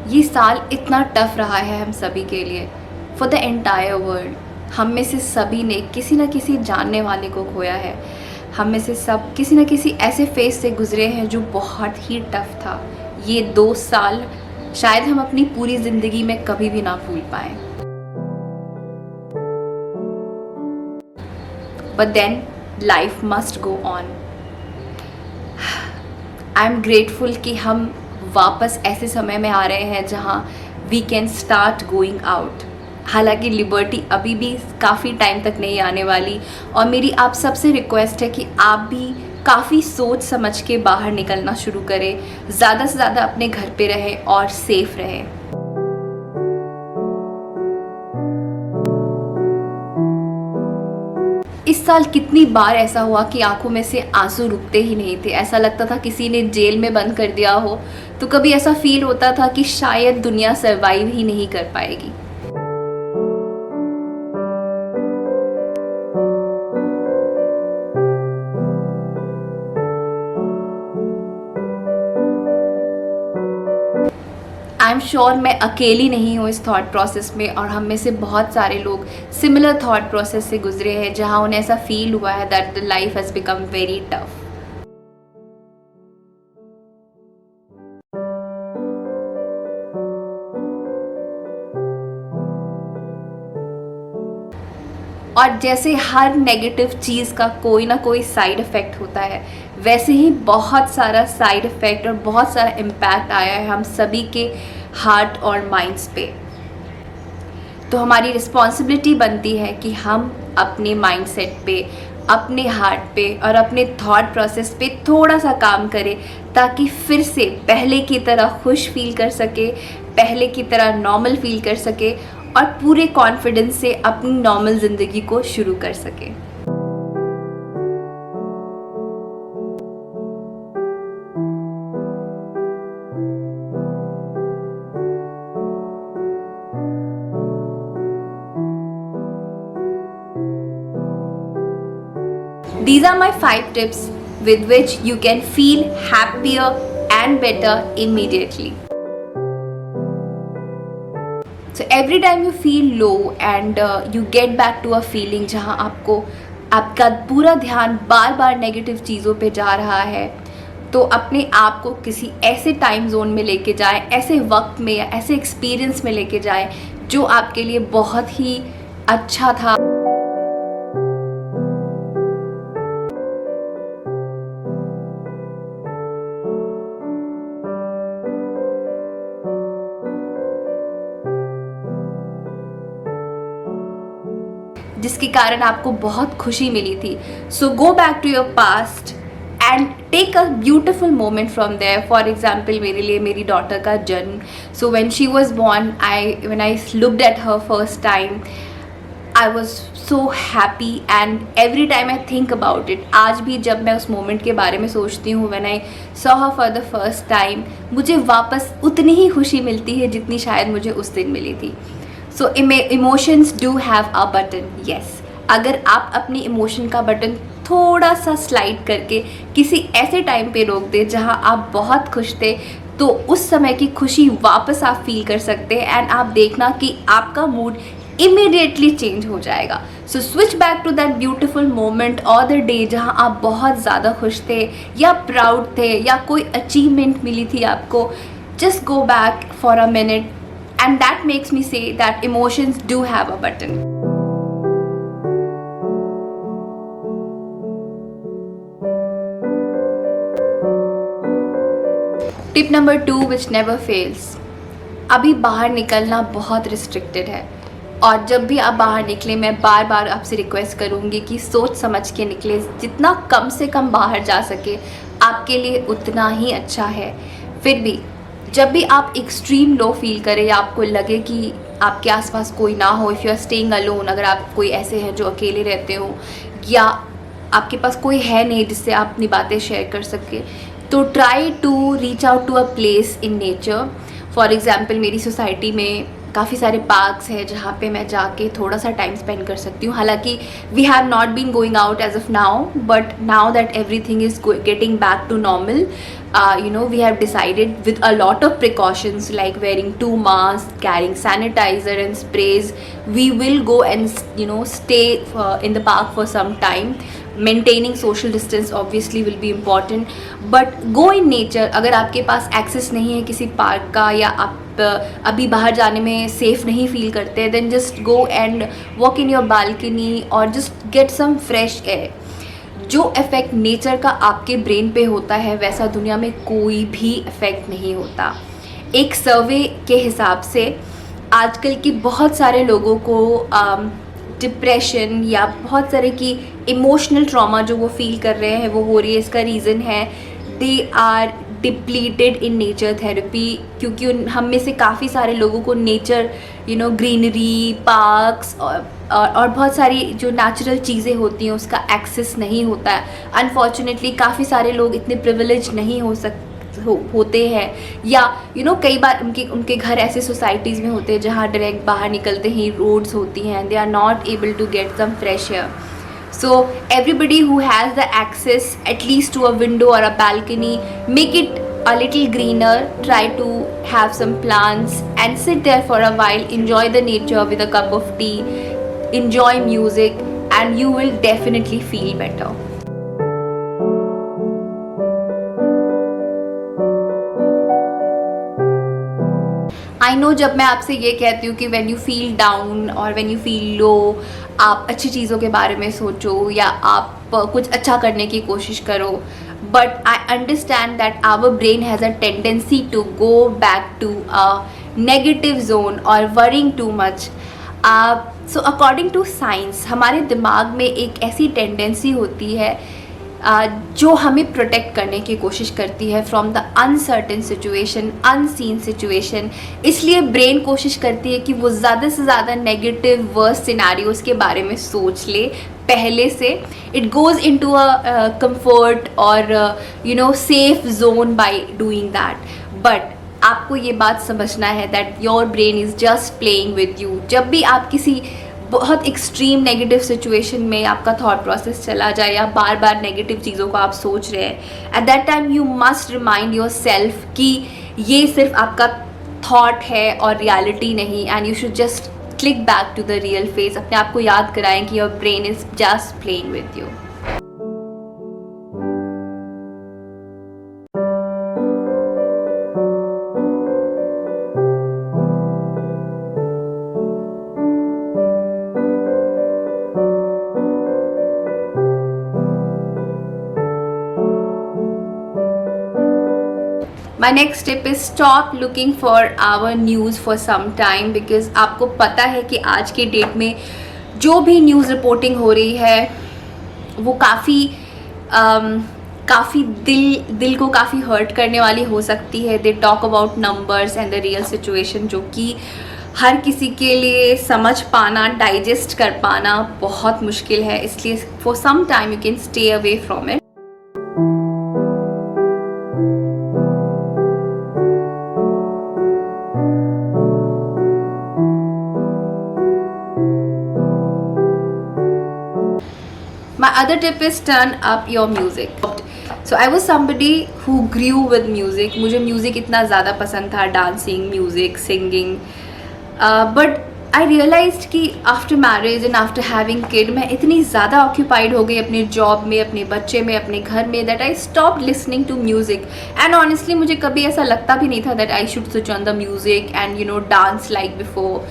ये साल इतना टफ रहा है हम सभी के लिए, फॉर द एंटायर वर्ल्ड। हम में से सभी ने किसी न किसी जानने वाले को खोया है। हम में से सब किसी न किसी ऐसे फेज से गुजरे हैं जो बहुत ही टफ था। ये 2 साल शायद हम अपनी पूरी ज़िंदगी में कभी भी ना भूल पाएँ। But then life must go on. I am grateful कि हम वापस ऐसे समय में आ रहे हैं जहाँ we can start going out. हालांकि लिबर्टी अभी भी काफ़ी टाइम तक नहीं आने वाली, और मेरी आप सबसे रिक्वेस्ट है कि आप भी काफ़ी सोच समझ के बाहर निकलना शुरू करें, ज़्यादा से ज़्यादा अपने घर पे रहें और सेफ रहें। इस साल कितनी बार ऐसा हुआ कि आंखों में से आंसू रुकते ही नहीं थे। ऐसा लगता था किसी ने जेल में बंद कर दिया हो। तो कभी ऐसा फील होता था कि शायद दुनिया सर्वाइव ही नहीं कर पाएगी। आई एम श्योर मैं अकेली नहीं हूँ इस थॉट प्रोसेस में, और हम में से बहुत सारे लोग सिमिलर थॉट प्रोसेस से गुजरे हैं जहाँ उन्हें ऐसा फील हुआ है that the life has become very tough. और जैसे हर नेगेटिव चीज़ का कोई ना कोई साइड इफ़ेक्ट होता है, वैसे ही बहुत सारा साइड इफ़ेक्ट और बहुत सारा इम्पैक्ट आया है हम सभी के हार्ट और माइंड्स पे। तो हमारी रिस्पॉन्सिबिलिटी बनती है कि हम अपने माइंडसेट पे, अपने हार्ट पे और अपने थॉट प्रोसेस पे थोड़ा सा काम करें, ताकि फिर से पहले की तरह खुश फील कर सके, पहले की तरह नॉर्मल फील कर सके और पूरे कॉन्फिडेंस से अपनी नॉर्मल ज़िंदगी को शुरू कर सके। These are my 5 tips with which you can feel happier and better immediately. So every time you feel low and you get back to a feeling जहाँ आपका पूरा ध्यान बार बार नेगेटिव चीज़ों पे जा रहा है, तो अपने आप को किसी ऐसे टाइम जोन में लेके जाएं, ऐसे वक्त में या ऐसे एक्सपीरियंस में लेके जाएं जो आपके लिए बहुत ही अच्छा था। जिसके कारण आपको बहुत खुशी मिली थी। So go back to your past and take a beautiful moment from there. For example मेरे लिए मेरी डॉटर का जन्म, so when she was born, when I looked at her first time, I was so happy and every time I think about it. आज भी जब मैं उस मोमेंट के बारे में सोचती हूँ, when I saw her for the first time, मुझे वापस उतनी ही खुशी मिलती है जितनी शायद मुझे उस दिन मिली थी। So emotions do have a button, yes. अगर आप अपनी इमोशन का बटन थोड़ा सा स्लाइड करके किसी ऐसे टाइम पे रोक दे जहां आप बहुत खुश थे, तो उस समय की खुशी वापस आप फील कर सकते हैं एंड आप देखना कि आपका मूड इमीडिएटली चेंज हो जाएगा। So switch back to that beautiful moment और द डे जहां आप बहुत ज़्यादा खुश थे या प्राउड थे या कोई अचीवमेंट मिली थी आपको। Just go back for a minute and that makes me say that emotions do have a button. Tip number 2 which never fails. अभी बाहर निकलना बहुत रिस्ट्रिक्टेड है, और जब भी आप बाहर निकले मैं बार बार आपसे रिक्वेस्ट करूँगी कि सोच समझ के निकले। जितना कम से कम बाहर जा सके आपके लिए उतना ही अच्छा है। फिर भी जब भी आप एक्सट्रीम लो फील करें या आपको लगे कि आपके आसपास कोई ना हो, if you are staying alone, अगर आप कोई ऐसे हैं जो अकेले रहते हो या आपके पास कोई है नहीं जिससे आप अपनी बातें शेयर कर सके, तो try to reach out to a place in nature. For example मेरी सोसाइटी में काफ़ी सारे पार्क्स हैं जहाँ पे मैं जाके थोड़ा सा टाइम स्पेंड कर सकती हूँ. हालांकि we have not been going out as of now, but now that everything is getting back to normal, we have decided with a lot of precautions like wearing 2 masks, carrying sanitizer and sprays, we will go and stay in the park for some time. Maintaining social distance obviously will be important, but go in nature. अगर आपके पास access नहीं है किसी park का, या आप अभी बाहर जाने में सेफ नहीं फील करते, then just go and walk in your balcony or just get some fresh air. जो इफ़ेक्ट नेचर का आपके ब्रेन पे होता है वैसा दुनिया में कोई भी इफ़ेक्ट नहीं होता. एक सर्वे के हिसाब से आजकल की बहुत सारे लोगों को डिप्रेशन या बहुत सारे की इमोशनल ट्रॉमा जो वो फील कर रहे हैं वो हो रही है. इसका रीज़न है they are depleted in nature therapy, क्योंकि हम में से काफ़ी सारे लोगों को नेचर ग्रीनरी, पार्क्स और बहुत सारी जो नेचुरल चीज़ें होती हैं उसका एक्सेस नहीं होता है. अनफॉर्चुनेटली काफ़ी सारे लोग इतने प्रिविलेज नहीं होते हैं, या कई बार उनके घर ऐसे सोसाइटीज़ में होते हैं जहाँ डायरेक्ट बाहर निकलते ही रोड्स होती हैं, they are not able to get some fresh air. So everybody who has the access at least to a window or a balcony, make it a little greener, try to have some plants and sit there for a while, enjoy the nature with a cup of tea, enjoy music, and you will definitely feel better. I know जब मैं आपसे ये कहती हूँ कि when you feel down और when you feel low, आप अच्छी चीज़ों के बारे में सोचो या आप कुछ अच्छा करने की कोशिश करो, but I understand that our brain has a tendency to go back to a negative zone और worrying too much. So according to science हमारे दिमाग में एक ऐसी टेंडेंसी होती है जो हमें प्रोटेक्ट करने की कोशिश करती है from the uncertain situation, unseen situation. इसलिए ब्रेन कोशिश करती है कि वो ज़्यादा से ज़्यादा नेगेटिव वर्स्ट सिनारियोज़ के बारे में सोच ले पहले से. It goes into a comfort और safe zone by doing that. But आपको ये बात समझना है that your brain is just playing with you. जब भी आप किसी बहुत एक्सट्रीम नेगेटिव सिचुएशन में आपका थॉट प्रोसेस चला जाए या बार बार नेगेटिव चीज़ों को आप सोच रहे हैं, at that time you must remind your self कि ये सिर्फ आपका थॉट है और रियलिटी नहीं, and you should just click back to the real face. अपने आप को याद कराएं कि your brain is just playing with you. My next tip is stop looking for our news for some time, because आपको पता है कि आज के डेट में जो भी न्यूज़ रिपोर्टिंग हो रही है वो काफ़ी दिल को काफ़ी हर्ट करने वाली हो सकती है. They talk about numbers and the real situation, जो कि हर किसी के लिए समझ पाना, डाइजेस्ट कर पाना बहुत मुश्किल है. इसलिए for some time you can stay away from it. My other tip is turn up your music. So I was somebody who grew with music. मुझे म्यूज़िक इतना ज़्यादा पसंद था, dancing, music, singing. But I realized कि after marriage and after having kid मैं इतनी ज़्यादा occupied हो गई अपने जॉब में, अपने बच्चे में, अपने घर में, that I stop listening to music. And honestly मुझे कभी ऐसा लगता भी नहीं था that I should switch on the music and dance like before.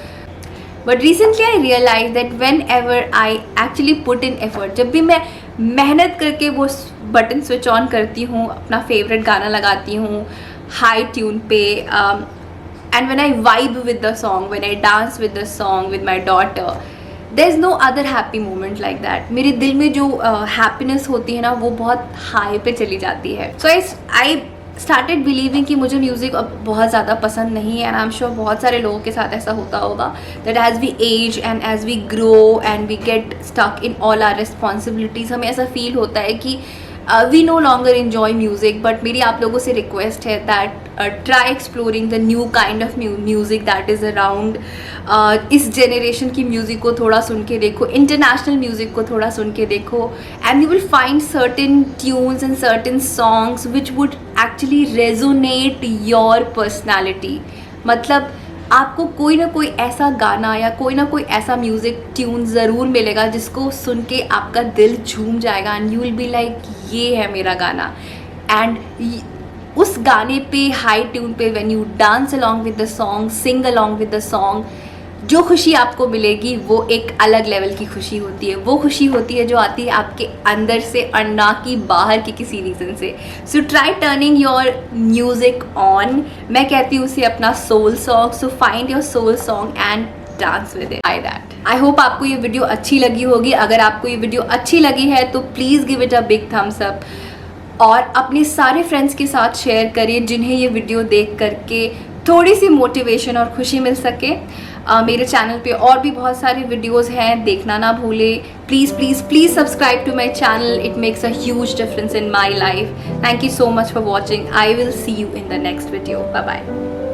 But recently I realise that whenever I actually put in effort, जब भी मैं मेहनत करके वो बटन स्विच ऑन करती हूँ, अपना फेवरेट गाना लगाती हूँ हाई ट्यून पे, and when I vibe with the song, when I dance with the song with my daughter, there is no other happy moment like that. मेरे दिल में जो हैप्पीनेस होती है ना वो बहुत हाई पे चली जाती है. सो आई स्टार्टेड बिलीविंग कि मुझे म्यूज़िक अब बहुत ज़्यादा पसंद नहीं है. एंड आई एम श्योर बहुत सारे लोगों के साथ ऐसा होता होगा that as we age and as we grow and we get stuck in all our responsibilities, हमें ऐसा फील होता है कि we no longer enjoy music, but मेरी आप लोगों से रिक्वेस्ट है that try exploring the new kind of music that is around. इस जनरेशन की म्यूज़िक को थोड़ा सुन के देखो, इंटरनेशनल म्यूज़िक को थोड़ा सुन के देखो, and you will find certain tunes and certain songs which would actually resonate your personality. मतलब आपको कोई ना कोई ऐसा गाना या कोई ना कोई ऐसा म्यूज़िक ट्यून ज़रूर मिलेगा जिसको सुन के आपका दिल झूम जाएगा and you will be like ये है मेरा गाना. एंड उस गाने पे हाई ट्यून पे when you dance along with the song, Singh along with the song, जो खुशी आपको मिलेगी वो एक अलग लेवल की खुशी होती है. वो खुशी होती है जो आती है आपके अंदर से और ना कि बाहर के किसी रीज़न से. So try turning your music on. मैं कहती हूँ उसे अपना soul song. So find your soul song and dance with it. I that. I hope आपको ये वीडियो अच्छी लगी होगी. अगर आपको ये वीडियो अच्छी लगी है तो please give it a big thumbs up और अपने सारे फ्रेंड्स के साथ शेयर करिए जिन्हें ये वीडियो देख करके थोड़ी सी मोटिवेशन और खुशी मिल सके. मेरे चैनल पे और भी बहुत सारे वीडियोस हैं, देखना ना भूलें. Please please please subscribe to my channel. It makes a huge difference in my life. Thank you so much for watching. I will see you in the next video. Bye bye.